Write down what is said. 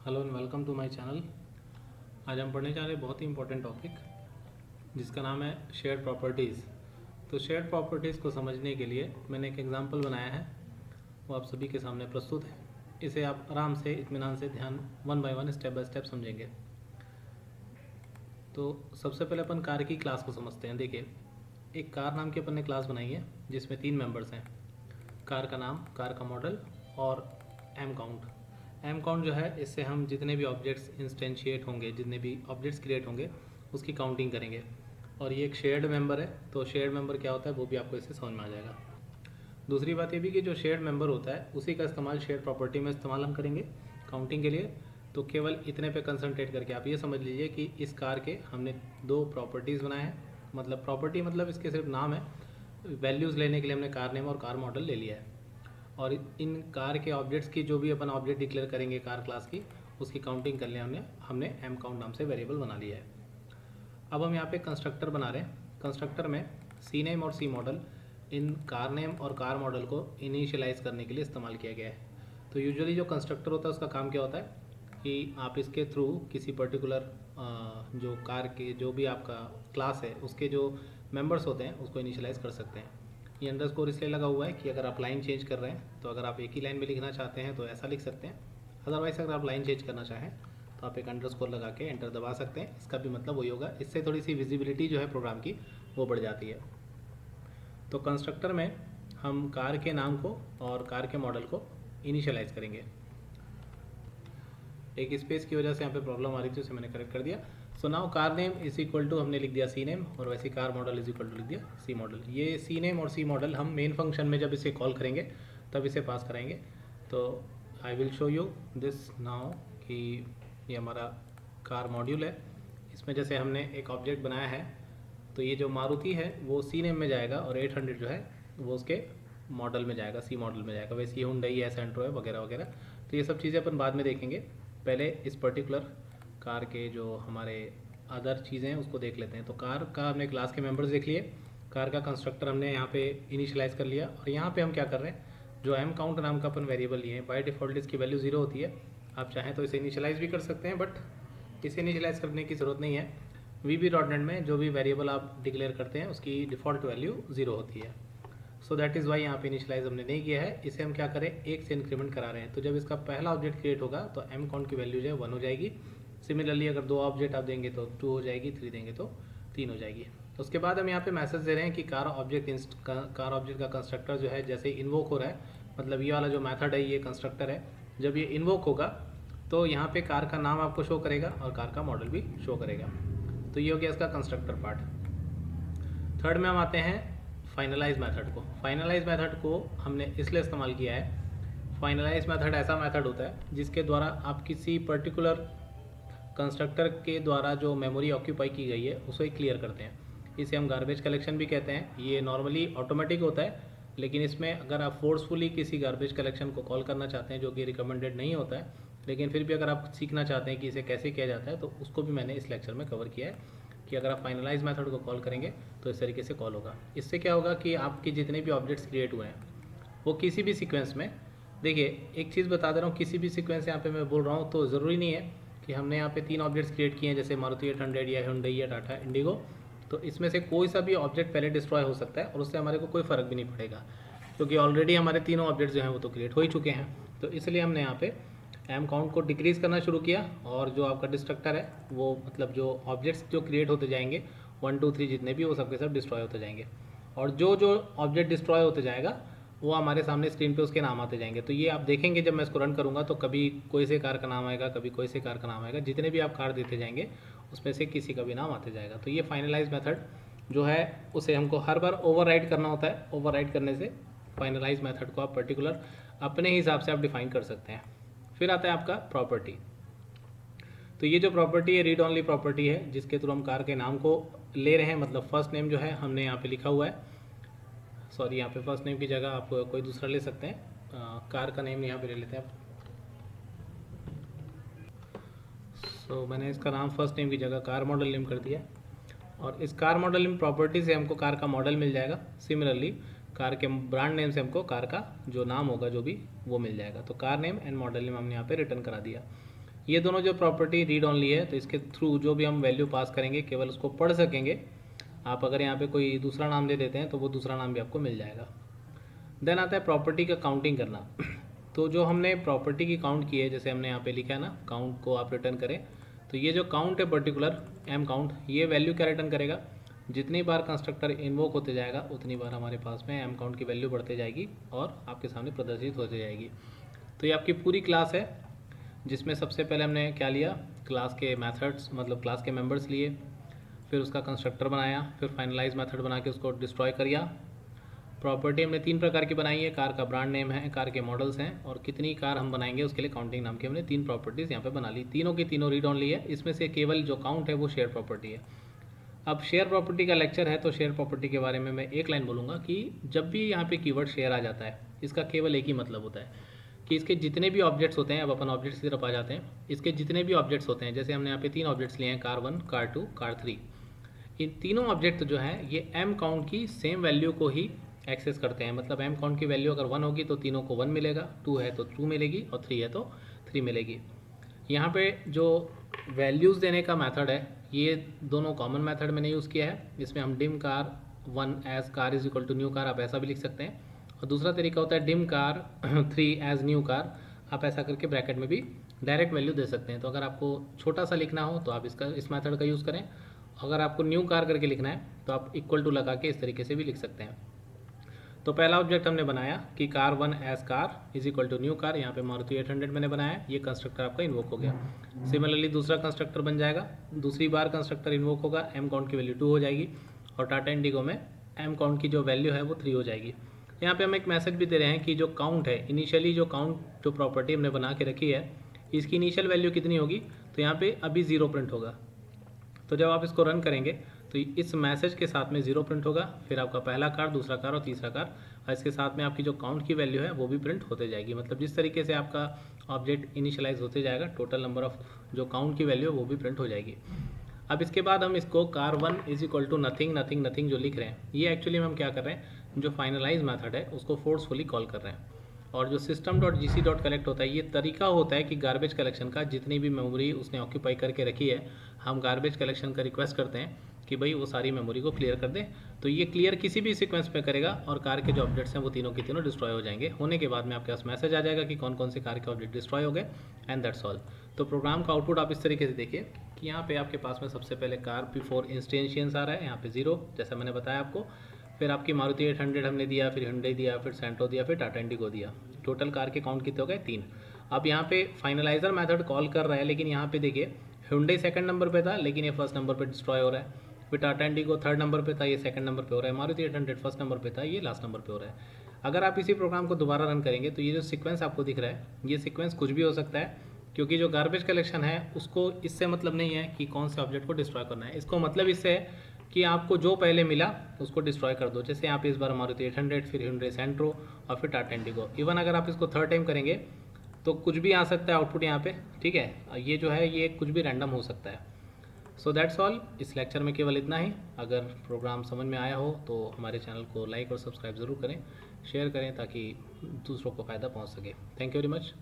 Hello and welcome to my channel. आज हम पढ़ने जा रहे हैं बहुत ही इंपॉर्टेंट टॉपिक जिसका नाम है शेयर्ड प्रॉपर्टीज़। तो शेयर्ड प्रॉपर्टीज़ को समझने के लिए मैंने एक एग्जांपल बनाया है, वो आप सभी के सामने प्रस्तुत है। इसे आप आराम से इत्मीनान से ध्यान one by one step by step समझेंगे। तो सबसे पहले अपन कार की क्लास को समझते हैं। देखिए, एक कार नाम की अपन ने क्लास बनाई है जिसमें 3 मेंबर्स हैं। कार का नाम, कार का मॉडल और एम काउंट। एम काउंट जो है, इससे हम जितने भी ऑब्जेक्ट्स इंस्टेंशिएट होंगे, जितने भी ऑब्जेक्ट्स क्रिएट होंगे, उसकी काउंटिंग करेंगे। और ये एक शेयर्ड मेंबर है, तो शेयर्ड मेंबर क्या होता है वो भी आपको इससे समझ में आ जाएगा। दूसरी बात ये भी कि जो शेयर्ड मेंबर होता है उसी का इस्तेमाल शेयर्ड प्रॉपर्टी में इस्तेमाल हम करेंगे काउंटिंग के लिए। तो केवल इतने पे कंसंट्रेट करके आप ये समझ लीजिए कि इस कार के हमने 2 प्रॉपर्टीज़ बनाए हैं। मतलब प्रॉपर्टी मतलब इसके सिर्फ नाम है, वैल्यूज़ लेने के लिए हमने कार नेम और कार मॉडल ले लिया है। और इन कार के ऑब्जेक्ट्स की जो भी अपन ऑब्जेक्ट डिक्लेयर करेंगे कार क्लास की, उसकी काउंटिंग कर लिया हमने एम काउंट नाम से वेरिएबल बना लिया है। अब हम यहाँ पे कंस्ट्रक्टर बना रहे हैं। कंस्ट्रक्टर में सी नेम और सी मॉडल इन कार नेम और कार मॉडल को इनिशियलाइज करने के लिए इस्तेमाल किया गया है। तो यूजुअली जो कंस्ट्रक्टर होता है उसका काम क्या होता है कि आप इसके थ्रू किसी पर्टिकुलर जो कार के जो भी आपका क्लास है उसके जो मेंबर्स होते हैं उसको इनिशियलाइज कर सकते हैं। ये अंडरस्कोर इसलिए लगा हुआ है कि अगर आप लाइन चेंज कर रहे हैं तो अगर आप एक ही लाइन में लिखना चाहते हैं तो ऐसा लिख सकते हैं। अदरवाइज अगर आप लाइन चेंज करना चाहें तो आप एक अंडरस्कोर लगा के एंटर दबा सकते हैं। इसका भी मतलब वही होगा, इससे थोड़ी सी विजिबिलिटी जो है प्रोग्राम की वो बढ़ जाती है। तो कंस्ट्रक्टर में हम कार के नाम को और कार के मॉडल को इनिशियलाइज करेंगे। एक स्पेस की वजह से यहाँ पे प्रॉब्लम आ रही थी, उसे मैंने करेक्ट कर दिया। So now car name is equal to हमने लिख दिया सी नेम, और वैसे car model is equal to लिख दिया सी मॉडल। ये सी नेम और सी मॉडल हम मेन फंक्शन में जब इसे कॉल करेंगे तब इसे पास कराएंगे। तो I will show you this now कि ये हमारा कार मॉड्यूल है। इसमें जैसे हमने एक ऑब्जेक्ट बनाया है, तो ये जो मारुति है वो सी नेम में जाएगा और 800 जो है वो उसके मॉडल में जाएगा, सी मॉडल में जाएगा। वैसे ये हुंडई है, सेंट्रो है, वगैरह वगैरह। तो ये सब चीज़ें अपन बाद में देखेंगे। पहले इस पर्टिकुलर कार के जो हमारे अदर चीज़ें हैं उसको देख लेते हैं। तो कार का हमने क्लास के मेंबर्स देख लिए, कार का कंस्ट्रक्टर हमने यहाँ पे इनिशियलाइज़ कर लिया, और यहाँ पे हम क्या कर रहे हैं, जो एम काउंट नाम का अपन वेरिएबल लिए हैं, बाय डिफ़ॉल्ट इसकी वैल्यू 0 होती है। आप चाहें तो इसे इनिशियलाइज़ भी कर सकते हैं, बट इसे इनिशियलाइज़ करने की ज़रूरत नहीं है। VB.NET में जो भी वेरिएबल आप डिक्लेयर करते हैं उसकी डिफ़ॉल्ट वैल्यू 0 होती है। सो दैट इज़ वाई यहाँ पे इनिशियलाइज हमने नहीं किया है। इसे हम क्या करें, 1 से इंक्रीमेंट करा रहे हैं। तो जब इसका पहला ऑब्जेक्ट क्रिएट होगा तो एम काउंट की वैल्यू जो है 1 हो जाएगी। सिमिलरली अगर 2 ऑब्जेक्ट आप देंगे तो 2 हो जाएगी, 3 देंगे तो 3 हो जाएगी। उसके बाद हम यहाँ पे मैसेज दे रहे हैं कि कार ऑब्जेक्ट का कंस्ट्रक्टर जो है जैसे इन्वोक हो रहा है, मतलब ये वाला जो मैथड है ये कंस्ट्रक्टर है, जब ये इन्वोक होगा तो यहाँ पे कार का नाम आपको शो करेगा और कार का मॉडल भी शो करेगा। तो ये हो गया इसका कंस्ट्रक्टर पार्ट। थर्ड में हम आते हैं फाइनलाइज मेथड को। फाइनलाइज मेथड को हमने इसलिए इस्तेमाल किया है, फाइनलाइज मेथड ऐसा मेथड होता है जिसके द्वारा आप किसी पर्टिकुलर कंस्ट्रक्टर के द्वारा जो मेमोरी ऑक्यूपाई की गई है उसे क्लियर करते हैं। इसे हम गार्बेज कलेक्शन भी कहते हैं। ये नॉर्मली ऑटोमेटिक होता है, लेकिन इसमें अगर आप फोर्सफुली किसी गार्बेज कलेक्शन को कॉल करना चाहते हैं, जो कि रिकमेंडेड नहीं होता है, लेकिन फिर भी अगर आप सीखना चाहते हैं कि इसे कैसे किया जाता है, तो उसको भी मैंने इस लेक्चर में कवर किया है कि अगर आप फाइनलाइज मेथड को कॉल करेंगे तो इस तरीके से कॉल होगा। इससे क्या होगा कि आपके जितने भी ऑब्जेक्ट्स क्रिएट हुए हैं वो किसी भी सीक्वेंस में, देखिए एक चीज़ बता दे रहा हूँ, किसी भी सीक्वेंस यहाँ पे मैं बोल रहा हूँ तो ज़रूरी नहीं है कि हमने यहाँ पे 3 ऑब्जेक्ट्स क्रिएट किए हैं, जैसे मारुति 800 या हुंडई या टाटा इंडिगो। तो इसमें से कोई सा भी ऑब्जेक्ट पहले डिस्ट्रॉय हो सकता है और उससे हमारे को कोई फ़र्क भी नहीं पड़ेगा, क्योंकि ऑलरेडी हमारे तीनों ऑब्जेक्ट्स जो हैं वो तो क्रिएट हो ही चुके हैं। तो इसलिए हमने यहाँ पे एम काउंट को डिक्रीज़ करना शुरू किया, और जो आपका डिस्ट्रक्टर है वो मतलब जो ऑब्जेक्ट्स जो क्रिएट होते जाएंगे 1 2 3 जितने भी, वो सबके सब डिस्ट्रॉय होते जाएंगे। और जो जो ऑब्जेक्ट डिस्ट्रॉय होते जाएगा वो हमारे सामने स्क्रीन पे उसके नाम आते जाएंगे। तो ये आप देखेंगे जब मैं इसको रन करूँगा तो कभी कोई से कार का नाम आएगा, कभी कोई से कार का नाम आएगा। जितने भी आप कार देते जाएंगे उसमें से किसी का भी नाम आते जाएगा। तो ये फाइनलाइज मेथड जो है उसे हमको हर बार ओवरराइड करना होता है। ओवरराइड करने से फाइनलाइज मेथड को आप पर्टिकुलर अपने हिसाब से आप डिफाइन कर सकते हैं। फिर आता है आपका प्रॉपर्टी। तो ये जो प्रॉपर्टी है रीड ऑनली प्रॉपर्टी है, जिसके थ्रू हम कार के नाम को ले रहे हैं। मतलब फर्स्ट नेम जो है हमने यहाँ पे लिखा हुआ है, सॉरी यहाँ पे फर्स्ट नेम की जगह आप कोई दूसरा ले सकते हैं। कार का नेम यहाँ पे ले लेते हैं आप। सो मैंने इसका नाम फर्स्ट नेम की जगह कार मॉडल नेम कर दिया, और इस कार मॉडल नेम प्रॉपर्टी से हमको कार का मॉडल मिल जाएगा। सिमिलरली कार के ब्रांड नेम से हमको कार का जो नाम होगा जो भी वो मिल जाएगा। तो car name and model name हमने यहाँ पे रिटर्न करा दिया। ये दोनों जो प्रॉपर्टी रीड ऑनली है, तो इसके थ्रू जो भी हम वैल्यू पास करेंगे केवल उसको पढ़ सकेंगे। आप अगर यहाँ पे कोई दूसरा नाम दे देते हैं तो वो दूसरा नाम भी आपको मिल जाएगा। देन आता है प्रॉपर्टी का काउंटिंग करना। तो जो हमने प्रॉपर्टी की काउंट की है, जैसे हमने यहाँ पे लिखा है ना, काउंट को आप रिटर्न करें, तो ये जो काउंट है पर्टिकुलर एम काउंट, ये वैल्यू क्या रिटर्न करेगा, जितनी बार कंस्ट्रक्टर इन्वोक होते जाएगा उतनी बार हमारे पास में एम काउंट की वैल्यू बढ़ते जाएगी और आपके सामने प्रदर्शित होती जाएगी। तो ये आपकी पूरी क्लास है, जिसमें सबसे पहले हमने क्या लिया, क्लास के मेथड्स, मतलब क्लास के मेंबर्स लिए, फिर उसका कंस्ट्रक्टर बनाया, फिर फाइनलाइज मेथड बना के उसको डिस्ट्रॉय किया। प्रॉपर्टी हमने 3 प्रकार की बनाई है, कार का ब्रांड नेम है, कार के मॉडल्स हैं, और कितनी कार हम बनाएंगे उसके लिए काउंटिंग नाम की हमने 3 प्रॉपर्टीज़ यहाँ पे बना ली। तीनों की तीनों रीड ऑनली है, इसमें से केवल जो काउंट है वो शेयर प्रॉपर्टी है। अब शेयर प्रॉपर्टी का लेक्चर है, तो शेयर प्रॉपर्टी के बारे में मैं एक लाइन बोलूँगा कि जब भी यहाँ पे कीवर्ड शेयर आ जाता है, इसका केवल एक ही मतलब होता है कि इसके जितने भी ऑब्जेक्ट्स होते हैं, अब अपन ऑब्जेक्ट्स की तरफ आ जाते हैं, इसके जितने भी ऑब्जेक्ट्स होते हैं, जैसे हमने यहाँ पे 3 ऑब्जेक्ट्स लिए हैं, कार 1, कार 2, कार 3, इन तीनों ऑब्जेक्ट जो हैं ये एम काउंट की सेम वैल्यू को ही एक्सेस करते हैं। मतलब एम काउंट की वैल्यू अगर 1 होगी तो तीनों को 1 मिलेगा, 2 है तो 2 मिलेगी, और 3 है तो 3 मिलेगी। यहाँ पे जो वैल्यूज़ देने का मेथड है, ये दोनों कॉमन मेथड मैंने यूज़ किया है। इसमें हम dim car 1 as car is equal to new car, आप ऐसा भी लिख सकते हैं, और दूसरा तरीका होता है dim car 3 as new car, आप ऐसा करके ब्रैकेट में भी डायरेक्ट वैल्यू दे सकते हैं। तो अगर आपको छोटा सा लिखना हो तो आप इस मेथड का यूज़ करें, अगर आपको न्यू कार करके लिखना है तो आप इक्वल टू लगा के इस तरीके से भी लिख सकते हैं। तो पहला ऑब्जेक्ट हमने बनाया कि car 1 as car is equal to new car, यहाँ पे मारुति 800 मैंने बनाया, ये कंस्ट्रक्टर आपका इन्वोक हो गया। सिमिलरली दूसरा कंस्ट्रक्टर बन जाएगा, दूसरी बार कंस्ट्रक्टर इन्वोक होगा, एम काउंट की वैल्यू 2 हो जाएगी, और टाटा इंडिगो में एम काउंट की जो वैल्यू है वो 3 हो जाएगी। यहाँ पे हम एक मैसेज भी दे रहे हैं कि जो काउंट है, इनिशियली जो काउंट जो प्रॉपर्टी हमने बना के रखी है, इसकी इनिशियल वैल्यू कितनी होगी, तो यहाँ पे अभी 0 प्रिंट होगा। तो जब आप इसको रन करेंगे तो इस मैसेज के साथ में 0 प्रिंट होगा, फिर आपका पहला कार, दूसरा कार और तीसरा कार, और इसके साथ में आपकी जो काउंट की वैल्यू है वो भी प्रिंट होते जाएगी। मतलब जिस तरीके से आपका ऑब्जेक्ट इनिशियलाइज होते जाएगा, टोटल नंबर ऑफ जो काउंट की वैल्यू है वो भी प्रिंट हो जाएगी। अब इसके बाद हम इसको car 1 is equal to nothing nothing nothing जो लिख रहे हैं, ये एक्चुअली हम क्या कर रहे हैं, जो फाइनलाइज मेथड है उसको फोर्सफुली कॉल कर रहे हैं। और जो system.gc.collect होता है, ये तरीका होता है कि गार्बेज कलेक्शन का, जितनी भी मेमोरी उसने ऑक्यूपाई करके रखी है, हम गार्बेज कलेक्शन का रिक्वेस्ट करते हैं कि भाई वो सारी मेमोरी को क्लियर कर दे। तो ये क्लियर किसी भी सीक्वेंस पे करेगा और कार के जो ऑब्जेक्ट्स हैं वो तीनों के तीनों डिस्ट्रॉय हो जाएंगे। होने के बाद में आपके पास मैसेज आ जाएगा कि कौन कौन से कार के ऑब्जेक्ट डिस्ट्रॉय हो गए, एंड दैट्स ऑल। तो प्रोग्राम का आउटपुट आप इस तरीके से देखिए कि यहाँ पे आपके पास में सबसे पहले कार P4 इंस्टेंशियंस आ रहा है, यहाँ पे 0 जैसा मैंने बताया आपको, फिर आपकी मारुति 800 हमने दिया, फिर Hyundai दिया, फिर सेंट्रो दिया, फिर टाटा इंडिगो दिया। टोटल कार के काउंट कितने हो गए, 3। अब यहाँ पे फाइनलाइजर मेथड कॉल कर रहा है, लेकिन यहाँ पे देखिए Hyundai सेकंड नंबर पे था, लेकिन ये फर्स्ट नंबर पे डिस्ट्रॉय हो रहा है। फिर टाटा इंडिगो थर्ड नंबर पे था, ये सेकंड नंबर पे हो रहा है। मारुति 800 फर्स्ट नंबर पे था, ये लास्ट नंबर पे हो रहा है। अगर आप इसी प्रोग्राम को दोबारा रन करेंगे तो ये जो सीक्वेंस आपको दिख रहा है, ये सीक्वेंस कुछ भी हो सकता है, क्योंकि जो गार्बेज कलेक्शन है उसको इससे मतलब नहीं है कि कौन से ऑब्जेक्ट को डिस्ट्रॉय करना है। इसको मतलब इससे है कि आपको जो पहले मिला उसको डिस्ट्रॉय कर दो। जैसे आप इस बार मारुति 800, फिर Hyundai सेंट्रो और फिर टाटा इंडिगो। इवन अगर आप इसको थर्ड टाइम करेंगे तो कुछ भी आ सकता है आउटपुट यहाँ पे, ठीक है। ये जो है ये कुछ भी रैंडम हो सकता है। सो दैट्स ऑल, इस लेक्चर में केवल इतना ही। अगर प्रोग्राम समझ में आया हो तो हमारे चैनल को लाइक और सब्सक्राइब ज़रूर करें, शेयर करें ताकि दूसरों को फ़ायदा पहुँच सके। Thank you very much.